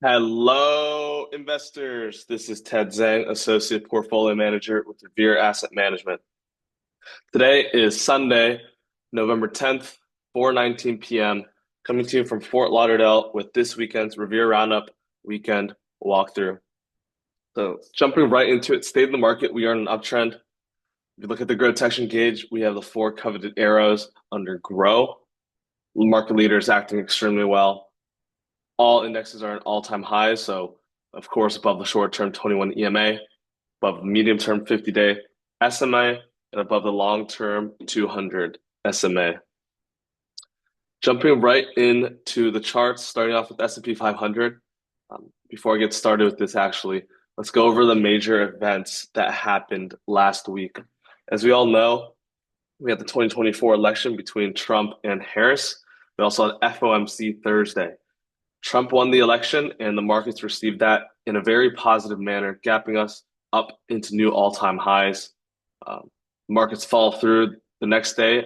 Hello, investors. This is Ted Zhang, Associate Portfolio Manager with Revere Asset Management. Today is Sunday, November 10th, 4:19 p.m., coming to you from Fort Lauderdale with this weekend's Revere Roundup weekend walkthrough. So, jumping right into it, state of the market, we are in an uptrend. If you look at the GROTECTION gauge, we have the four coveted arrows under GROW. Market leaders acting extremely well. All indexes are at all-time highs, so of course above the short-term 21 EMA, above the medium-term 50-day SMA, and above the long-term 200 SMA. Jumping right into the charts, starting off with S&P 500. Before I get started with this, actually, let's go over the major events that happened last week. As we all know, we had the 2024 election between Trump and Harris. We also had FOMC Thursday. Trump won the election, and the markets received that in a very positive manner, gapping us up into new all-time highs. Markets fall through the next day,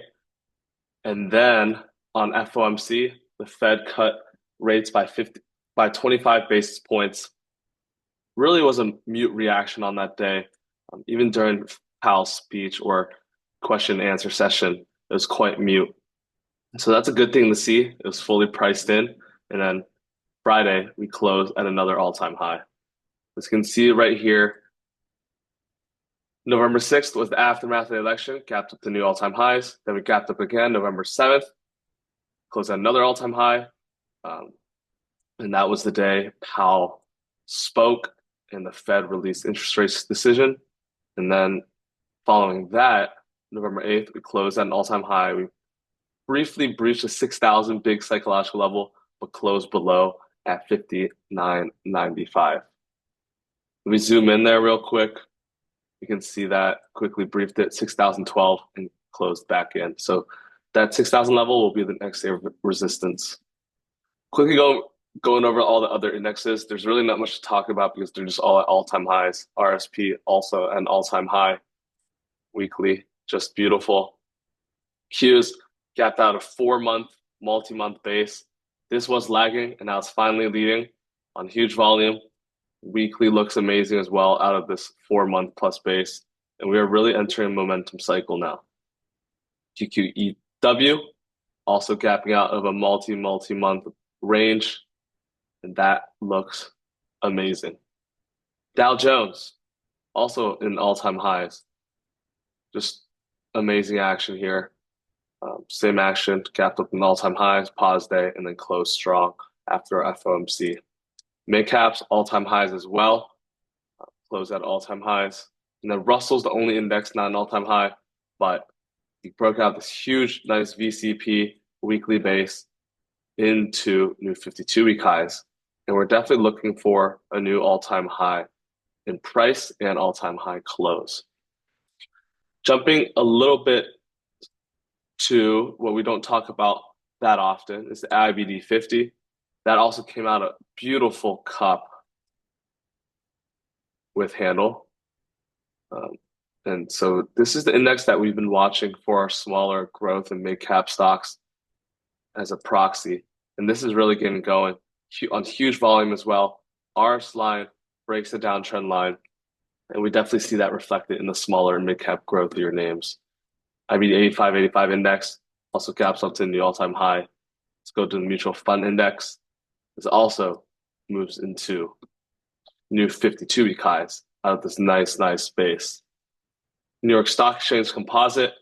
and then on FOMC, the Fed cut rates by 25 basis points. Really was a mute reaction on that day. Even during Powell's speech or question and answer session, it was quite mute. So that's a good thing to see. It was fully priced in, and then Friday, we closed at another all-time high. As you can see right here, November 6th was the aftermath of the election, gapped up to new all-time highs. Then we gapped up again November 7th, closed at another all-time high. And that was the day Powell spoke and the Fed released interest rates decision. And then following that, November 8th, we closed at an all-time high. We briefly breached a 6,000 big psychological level, but closed below at 59.95. If we zoom in there real quick, you can see that quickly briefed it 6,012 and closed back in. So that 6,000 level will be the next area of resistance. Quickly going over all the other indexes, there's really not much to talk about because they're just all at all-time highs. RSP also an all-time high weekly, just beautiful. Qs gapped out a 4-month, multi-month base. This was lagging, and now it's finally leading on huge volume. Weekly looks amazing as well out of this 4-month plus base, and we are really entering a momentum cycle now. QQEW also gapping out of a multi-month range, and that looks amazing. Dow Jones also in all-time highs. Just amazing action here. Same action, gapped up in all-time highs, pause day, and then closed strong after FOMC. Mid caps, all-time highs as well, closed at all-time highs. And then Russell's the only index not an all-time high, but he broke out this huge, nice VCP weekly base into new 52-week highs. And we're definitely looking for a new all-time high in price and all-time high close. Jumping a little bit to what we don't talk about that often is the IBD 50. That also came out a beautiful cup with handle. And so this is the index that we've been watching for our smaller growth and mid-cap stocks as a proxy. And this is really getting going on huge volume as well. RS line breaks the downtrend line. And we definitely see that reflected in the smaller and mid-cap growthier names. IBD 85 index also gaps up to the all-time high. Let's go to the mutual fund index. This also moves into new 52-week highs out of this nice space. New York Stock Exchange Composite,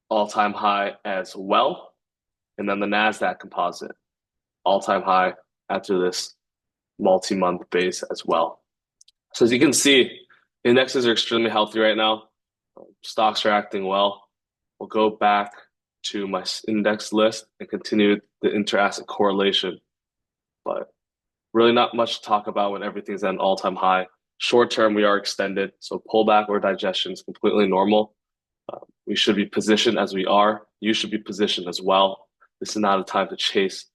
all-time high as well. And then the NASDAQ Composite, all-time high after this multi-month base as well. So as you can see, indexes are extremely healthy right now. Stocks are acting well. We'll go back to my index list and continue the inter-asset correlation. But really not much to talk about when everything's at an all-time high. Short term, we are extended, so pullback or digestion is completely normal. We should be positioned as we are. You should be positioned as well. This is not a time to chase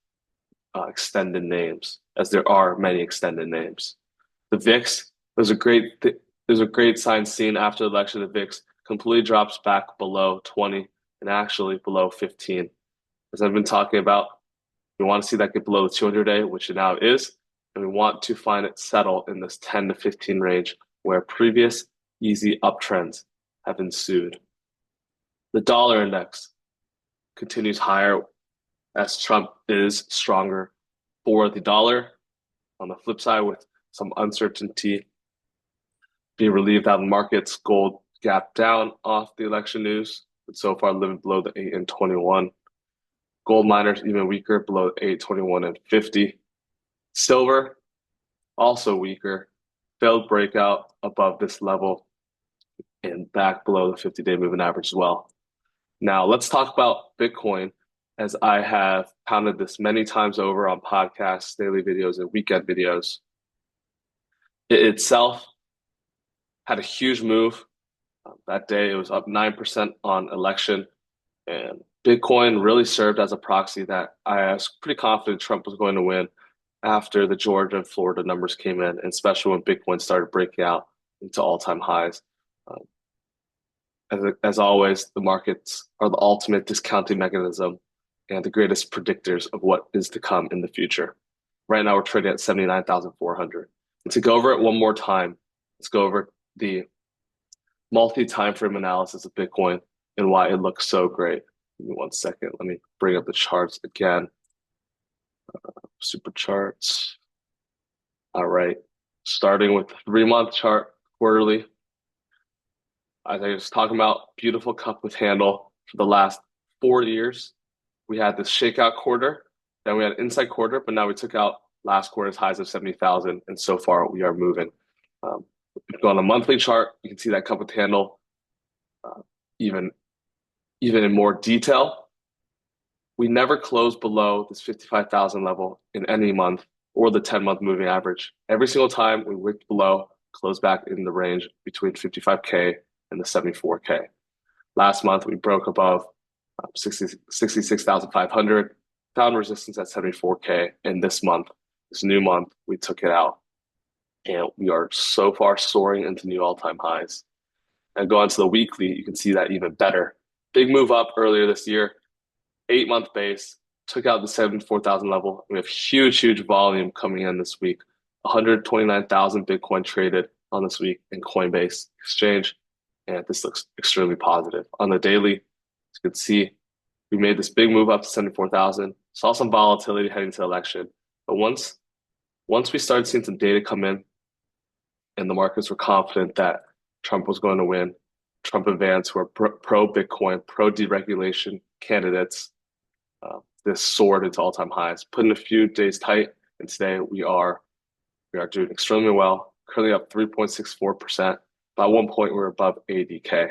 extended names, as there are many extended names. The VIX, there's a great sign seen after the election. The VIX completely drops back below 20 and actually below 15. As I've been talking about, We want to see that get below the 200-day, which it now is, and we want to find it settle in this 10 to 15 range where previous easy uptrends have ensued. The dollar index continues higher as Trump is stronger for the dollar. On the flip side, with some uncertainty being relieved out of the markets, gold gapped down off the election news, but so far living below the 8 and 21. Gold miners even weaker, below 8, 21, and 50. Silver also weaker, failed breakout above this level and back below the 50-day moving average as well. Now let's talk about Bitcoin, as I have pounded this many times over on podcasts, daily videos, and weekend videos. It itself had a huge move. That day it was up 9% on election, and Bitcoin really served as a proxy that I was pretty confident Trump was going to win after the Georgia and Florida numbers came in, and especially when Bitcoin started breaking out into all-time highs. As always, the markets are the ultimate discounting mechanism and the greatest predictors of what is to come in the future. Right now, we're trading at 79,400. And to go over it one more time, let's go over the multi-time frame analysis of Bitcoin and why it looks so great. Give me 1 second. Let me bring up the charts again. Super charts. All right. Starting with the 3-month chart, quarterly. As I was talking about, beautiful cup with handle for the last 4 years. We had this shakeout quarter, then we had inside quarter, but now we took out last quarter's highs of 70,000, and so far we are moving. If you go on a monthly chart, you can see that cup with handle even in more detail. We never closed below this 55,000 level in any month or the 10-month moving average. Every single time we wicked below, closed back in the range between 55K and the 74K. Last month, we broke above 66,500, found resistance at 74K, and this month, this new month, we took it out. And we are so far soaring into new all-time highs. And go on to the weekly, you can see that even better. Big move up earlier this year, 8-month base, took out the 74,000 level. We have huge volume coming in this week. 129,000 Bitcoin traded on this week in Coinbase exchange. And this looks extremely positive. On the daily, as you can see, we made this big move up to 74,000. Saw some volatility heading to the election. But once we started seeing some data come in and the markets were confident that Trump was going to win, Trump and Vance, who are pro-Bitcoin, pro-deregulation candidates, this soared into all-time highs, put in a few days tight, and today we are doing extremely well, currently up 3.64%. By one point, we're above 80K.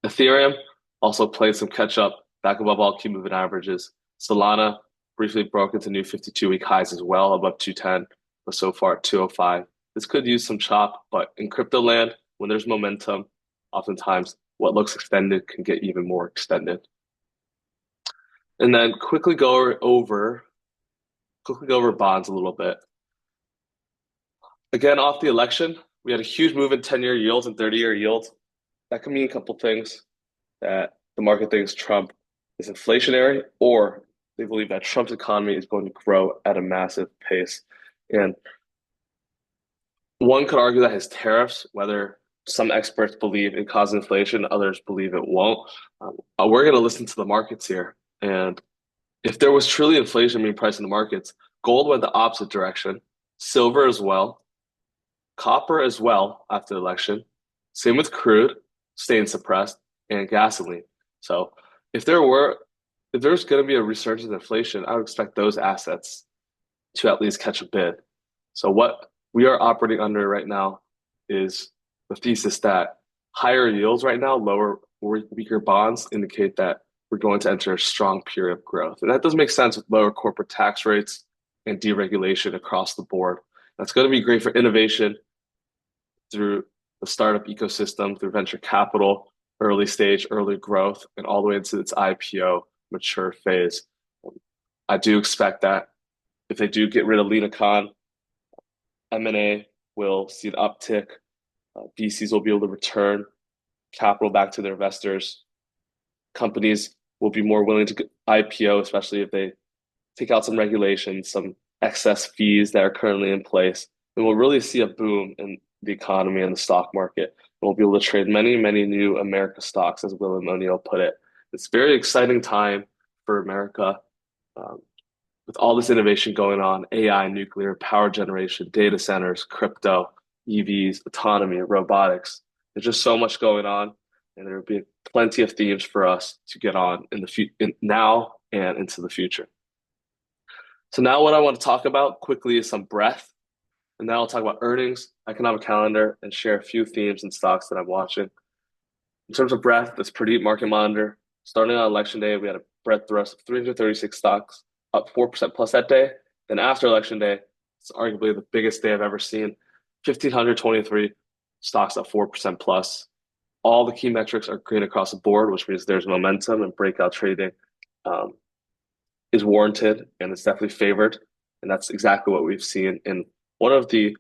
Ethereum also played some catch-up, back above all key moving averages. Solana briefly broke into new 52-week highs as well, above 210, but so far at 205. This could use some chop, but in crypto land, when there's momentum, oftentimes what looks extended can get even more extended. And then quickly go over bonds a little bit. Again, off the election, we had a huge move in 10-year yields and 30-year yields. That can mean a couple things, that the market thinks Trump is inflationary, or they believe that Trump's economy is going to grow at a massive pace. And one could argue that his tariffs, whether some experts believe it causes inflation, others believe it won't. We're going to listen to the markets here. And if there was truly inflation being priced in the markets, gold went the opposite direction, silver as well, copper as well after the election. Same with crude, staying suppressed, and gasoline. So if there's going to be a resurgence in inflation, I would expect those assets to at least catch a bid. So what we are operating under right now is the thesis that higher yields right now, lower or weaker bonds indicate that we're going to enter a strong period of growth. And that does make sense with lower corporate tax rates and deregulation across the board. That's going to be great for innovation through the startup ecosystem, through venture capital, early stage, early growth, and all the way into its IPO mature phase. I do expect that if they do get rid of LeanCon, M&A will see an uptick. VCs will be able to return capital back to their investors. Companies will be more willing to IPO, especially if they take out some regulations, some excess fees that are currently in place, then we'll really see a boom in the economy and the stock market. We'll be able to trade many, many new America stocks, as William O'Neill put it. It's a very exciting time for America. Um, with all this innovation going on, AI, nuclear, power generation, data centers, crypto, EVs, autonomy, robotics. There's just so much going on, and there will be plenty of themes for us to get on in the now and into the future. So now what I want to talk about quickly is some breadth, and now I'll talk about earnings, economic calendar, and share a few themes and stocks that I'm watching. In terms of breadth, let's Pradeep Market Monitor. Starting on election day, we had a breadth thrust of 336 stocks, up 4% plus that day. Then after election day, it's arguably the biggest day I've ever seen. 1,523 stocks up 4% plus. All the key metrics are green across the board, which means there's momentum and breakout trading is warranted and it's definitely favored. And that's exactly what we've seen in one of the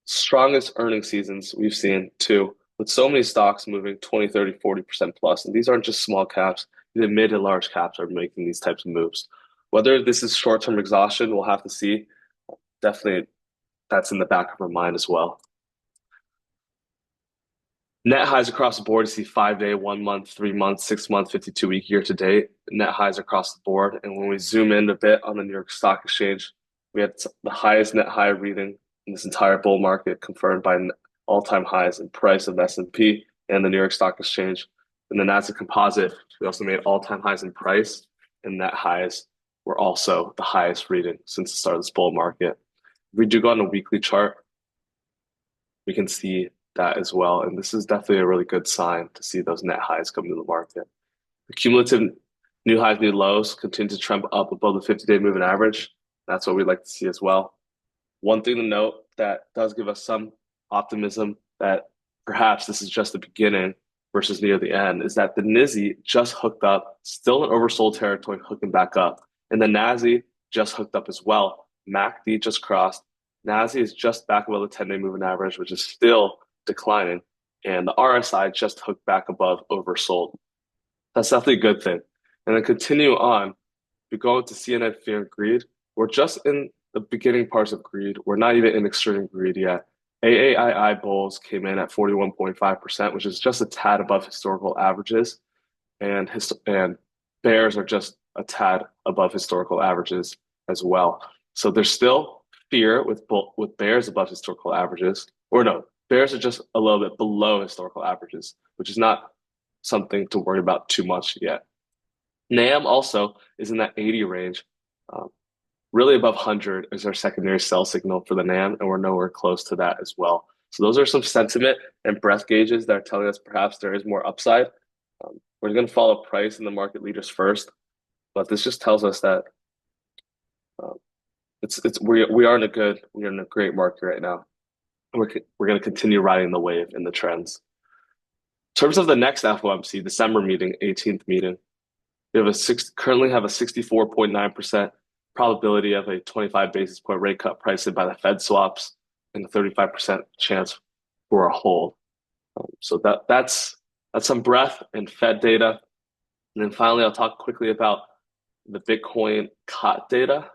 strongest earnings seasons we've seen too, with so many stocks moving 20, 30, 40% plus. And these aren't just small caps, the mid and large caps are making these types of moves. Whether this is short-term exhaustion, we'll have to see. Definitely that's in the back of our mind as well. Net highs across the board. You see 5-day, 1 month, 3 months, 6 month, 52-week year to date. Net highs across the board. And when we zoom in a bit on the New York Stock Exchange, we had the highest net high reading in this entire bull market, confirmed by all-time highs in price of S&P and the New York Stock Exchange. And the Nasdaq Composite, we also made all-time highs in price, and net highs were also the highest reading since the start of this bull market. If we do go on a weekly chart, we can see that as well. And this is definitely a really good sign to see those net highs come to the market. The cumulative new highs, new lows continue to trend up above the 50-day moving average. That's what we'd like to see as well. One thing to note that does give us some optimism that perhaps this is just the beginning versus near the end is that the NYSE just hooked up, still in oversold territory, hooking back up. And the NASI just hooked up as well. MACD just crossed. NASI is just back above the 10-day moving average, which is still declining. And the RSI just hooked back above oversold. That's definitely a good thing. And then continue on. We go into CNN fear and greed. We're just in the beginning parts of greed. We're not even in extreme greed yet. AAII bulls came in at 41.5%, which is just a tad above historical averages. And bears are just a tad above historical averages as well. So there's still fear with bears above historical averages. Or no, bears are just a little bit below historical averages, which is not something to worry about too much yet. NAM also is in that 80 range. Really above 100 is our secondary sell signal for the NAM, and we're nowhere close to that as well. So those are some sentiment and breadth gauges that are telling us perhaps there is more upside. We're going to follow price and the market leaders first, but this just tells us that we're in a great market right now. We're going to continue riding the wave in the trends. In terms of the next FOMC December meeting, 18th meeting, we currently have a 64.9% probability of a 25 basis point rate cut priced in by the Fed swaps and a 35% chance for a hold. So that's some breadth and Fed data. And then finally, I'll talk quickly about the Bitcoin COT data.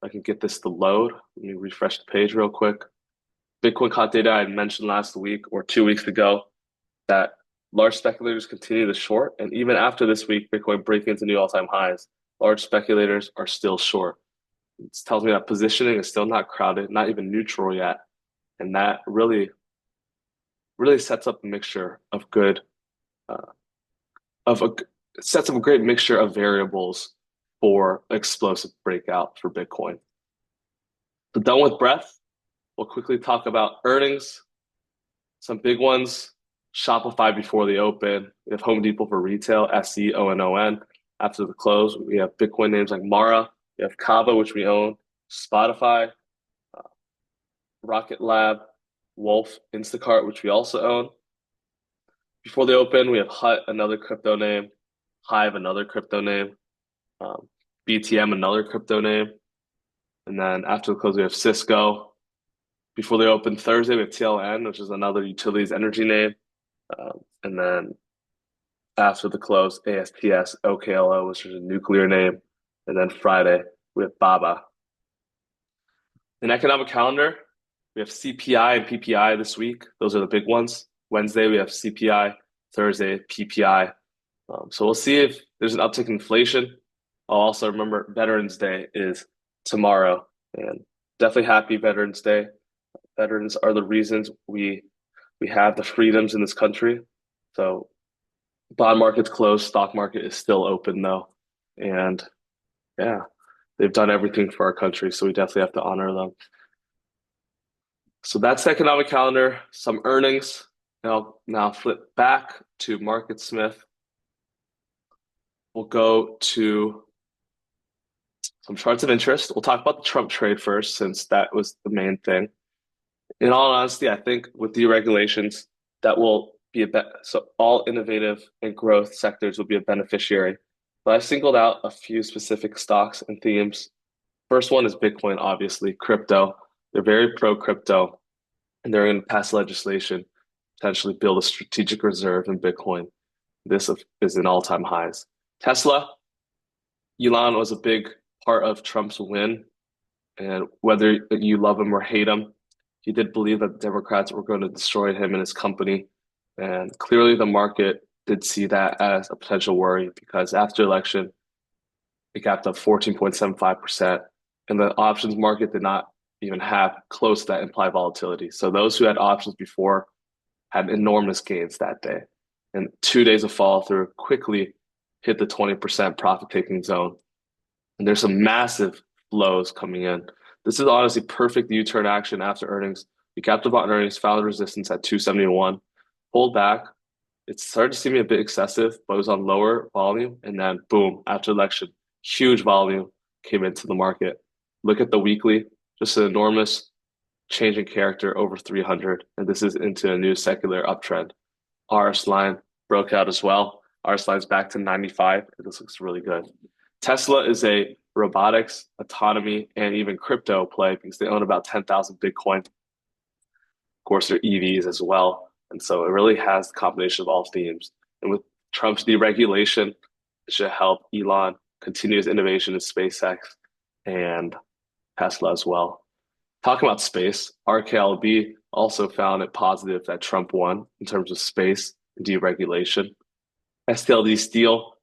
I can get this to load. Let me refresh the page real quick. Bitcoin COT data I mentioned last week or 2 weeks ago that large speculators continue to short. And even after this week, Bitcoin breaking into new all-time highs, large speculators are still short. It tells me that positioning is still not crowded, not even neutral yet. And that really sets up a mixture of sets up a great mixture of variables for explosive breakout for Bitcoin. So done with breadth, we'll quickly talk about earnings. Some big ones, Shopify before the open. We have Home Depot for retail, SEONON. After the close, we have Bitcoin names like Mara, we have Kava, which we own, Spotify, Rocket Lab, Wolf, Instacart, which we also own. Before the open, we have Hut, another crypto name, Hive, another crypto name, BTM, another crypto name. And then after the close, we have Cisco. Before they open Thursday, we have TLN, which is another utilities energy name. And then after the close, ASPS, OKLO, which is a nuclear name. And then Friday, we have BABA. In economic calendar, we have CPI and PPI this week. Those are the big ones. Wednesday, we have CPI. Thursday, PPI. So we'll see if there's an uptick in inflation. I'll also remember Veterans Day is tomorrow, and definitely happy Veterans Day. Veterans are the reasons we have the freedoms in this country. So bond market's closed, stock market is still open though. And yeah, they've done everything for our country, so we definitely have to honor them. So that's the economic calendar, some earnings. Now flip back to Market Smith. We'll go to some charts of interest. We'll talk about the Trump trade first, since that was the main thing. In all honesty, I think with deregulations, that will be so all innovative and growth sectors will be a beneficiary. But I singled out a few specific stocks and themes. First one is Bitcoin, obviously, crypto. They're very pro crypto, and they're going to pass legislation, potentially build a strategic reserve in Bitcoin. This is in all-time highs. Tesla, Elon was a big part of Trump's win, and whether you love him or hate him, he did believe that the Democrats were going to destroy him and his company. And clearly the market did see that as a potential worry, because after election, it gapped up 14.75%, and the options market did not even have close to that implied volatility. So those who had options before had enormous gains that day. And 2 days of follow through quickly hit the 20% profit taking zone. And there's some massive flows coming in. This is honestly perfect U-turn action after earnings. We capped up on earnings, found resistance at 271, pulled back. It started to seem a bit excessive, but it was on lower volume. And then boom, after election, huge volume came into the market. Look at the weekly, just an enormous change in character over 300. And this is into a new secular uptrend. RS line broke out as well. RS line's back to 95. This looks really good. Tesla is a robotics, autonomy, and even crypto play because they own about 10,000 Bitcoin. Of course, they're EVs as well. And so it really has the combination of all themes. And with Trump's deregulation, it should help Elon continue his innovation in SpaceX and Tesla as well. Talking about space, RKLB also found it positive that Trump won in terms of space and deregulation. STLD Steel,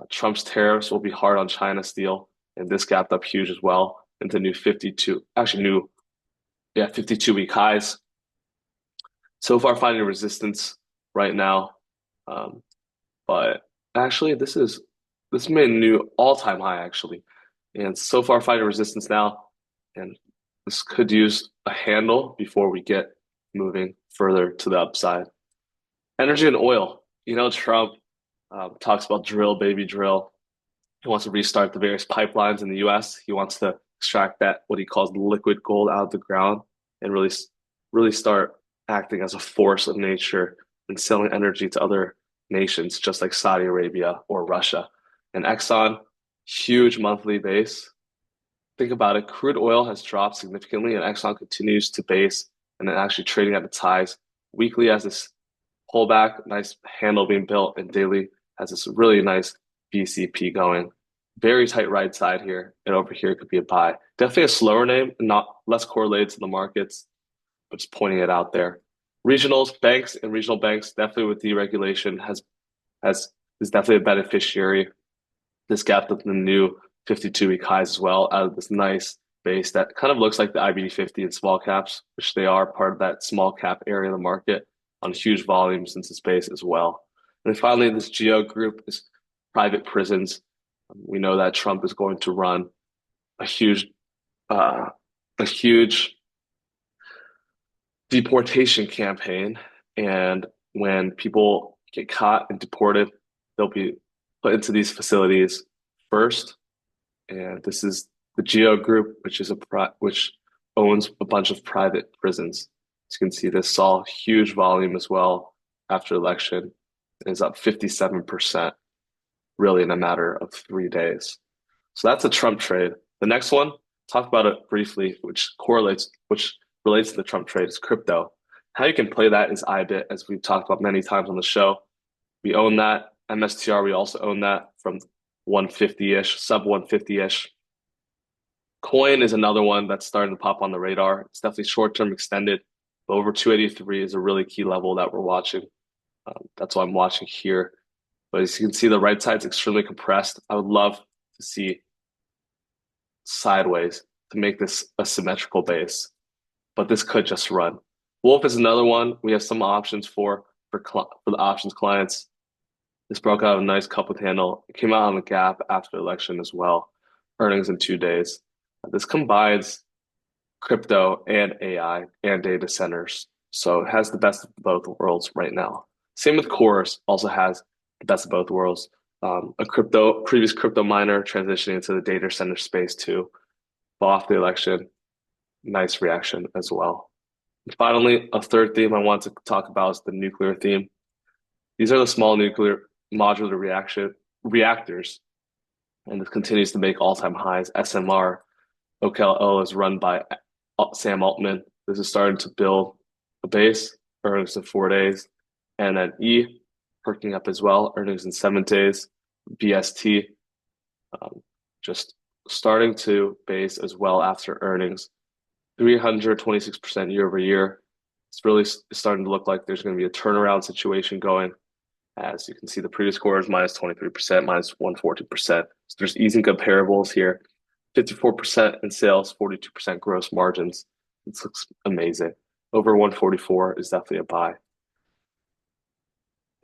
Trump's tariffs will be hard on China steel, and this gapped up huge as well into new 52-week highs. So far finding resistance right now, but actually this made a new all-time high actually, and so far finding resistance now, and this could use a handle before we get moving further to the upside. Energy and oil, Trump talks about drill, baby, drill. He wants to restart the various pipelines in the US. He wants to extract that, what he calls liquid gold, out of the ground and really start acting as a force of nature and selling energy to other nations, just like Saudi Arabia or Russia. And Exxon, huge monthly base. Think about it. Crude oil has dropped significantly, and Exxon continues to base and then actually trading at its highs. Weekly has this pullback, nice handle being built, and daily has this really nice BCP going. Very tight right side here, and over here could be a buy. Definitely a slower name, not less correlated to the markets, but just pointing it out there. Regionals, banks, and regional banks, definitely with deregulation, is definitely a beneficiary. This gapped up the new 52-week highs as well, out of this nice base that kind of looks like the IBD 50 in small caps, which they are part of that small cap area of the market on huge volumes since its base as well. And then finally, this Geo group is private prisons. We know that Trump is going to run a huge deportation campaign, and when people get caught and deported, they'll be put into these facilities first. And this is the Geo Group, which owns a bunch of private prisons. As you can see, this saw huge volume as well after election. It is up 57%, really in a matter of 3 days. So that's a Trump trade. The next one, talk about it briefly, which relates to the Trump trade, is crypto. How you can play that is IBIT, as we've talked about many times on the show. We own that. MSTR, we also own that from 150-ish, sub 150-ish. Coin is another one that's starting to pop on the radar. It's definitely short-term extended, but over 283 is a really key level that we're watching. That's why I'm watching here. But as you can see, the right side is extremely compressed. I would love to see sideways to make this a symmetrical base, but this could just run. Wolf is another one we have some options for the options clients. This broke out a nice cup with handle. It came out on the gap after the election as well. Earnings in 2 days. This combines crypto and AI and data centers. So it has the best of both worlds right now. Same with Cores, also has the best of both worlds. Previous crypto miner transitioning into the data center space too. But off the election, nice reaction as well. And finally, a third theme I want to talk about is the nuclear theme. These are the small nuclear modular reactors, and this continues to make all-time highs. SMR, OKLO is run by Sam Altman. This is starting to build a base, earnings in 4 days, and then E perking up as well, earnings in 7 days. BST just starting to base as well after earnings, 326% year over year. It's really starting to look like there's going to be a turnaround situation going. As you can see, the previous quarter is minus 23%, minus 140%. So there's easing comparables here. 54% in sales, 42% gross margins. This looks amazing. Over 144 is definitely a buy. In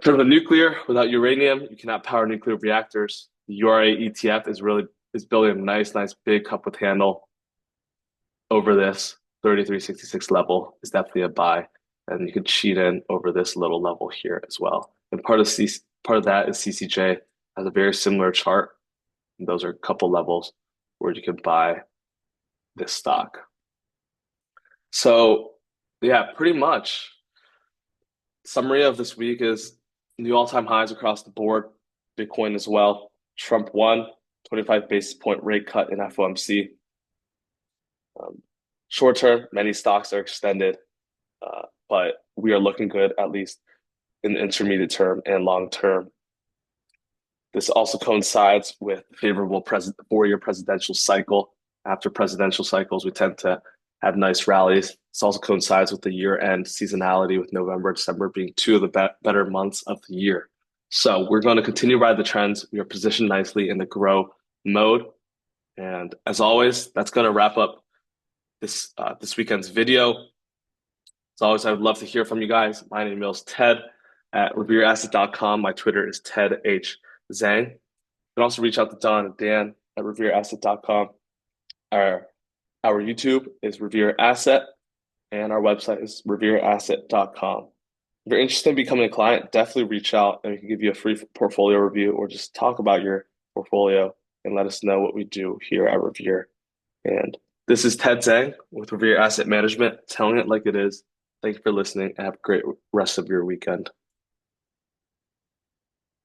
terms of nuclear, without uranium, you cannot power nuclear reactors. The URA ETF is building a nice big cup with handle over this 3366 level is definitely a buy. And you can cheat in over this little level here as well. And part of that is CCJ has a very similar chart. And those are a couple levels where you can buy this stock. So yeah, pretty much summary of this week is new all-time highs across the board. Bitcoin as well. Trump won, 25 basis point rate cut in FOMC. Short term, many stocks are extended, but we are looking good at least in the intermediate term and long term. This also coincides with favorable 4-year presidential cycle. After presidential cycles, we tend to have nice rallies. This also coincides with the year-end seasonality, with November, December being 2 of the better months of the year. So we're going to continue to ride the trends. We are positioned nicely in the grow mode. And as always, that's going to wrap up this weekend's video. As always, I would love to hear from you guys. My name is Ted at revereasset.com. My Twitter is Ted H. Zhang. You can also reach out to Don and Dan at revereasset.com. Our YouTube is Revere Asset, and our website is revereasset.com. If you're interested in becoming a client, definitely reach out and we can give you a free portfolio review or just talk about your portfolio and let us know what we do here at Revere. And this is Ted Zhang with Revere Asset Management, telling it like it is. Thank you for listening and have a great rest of your weekend.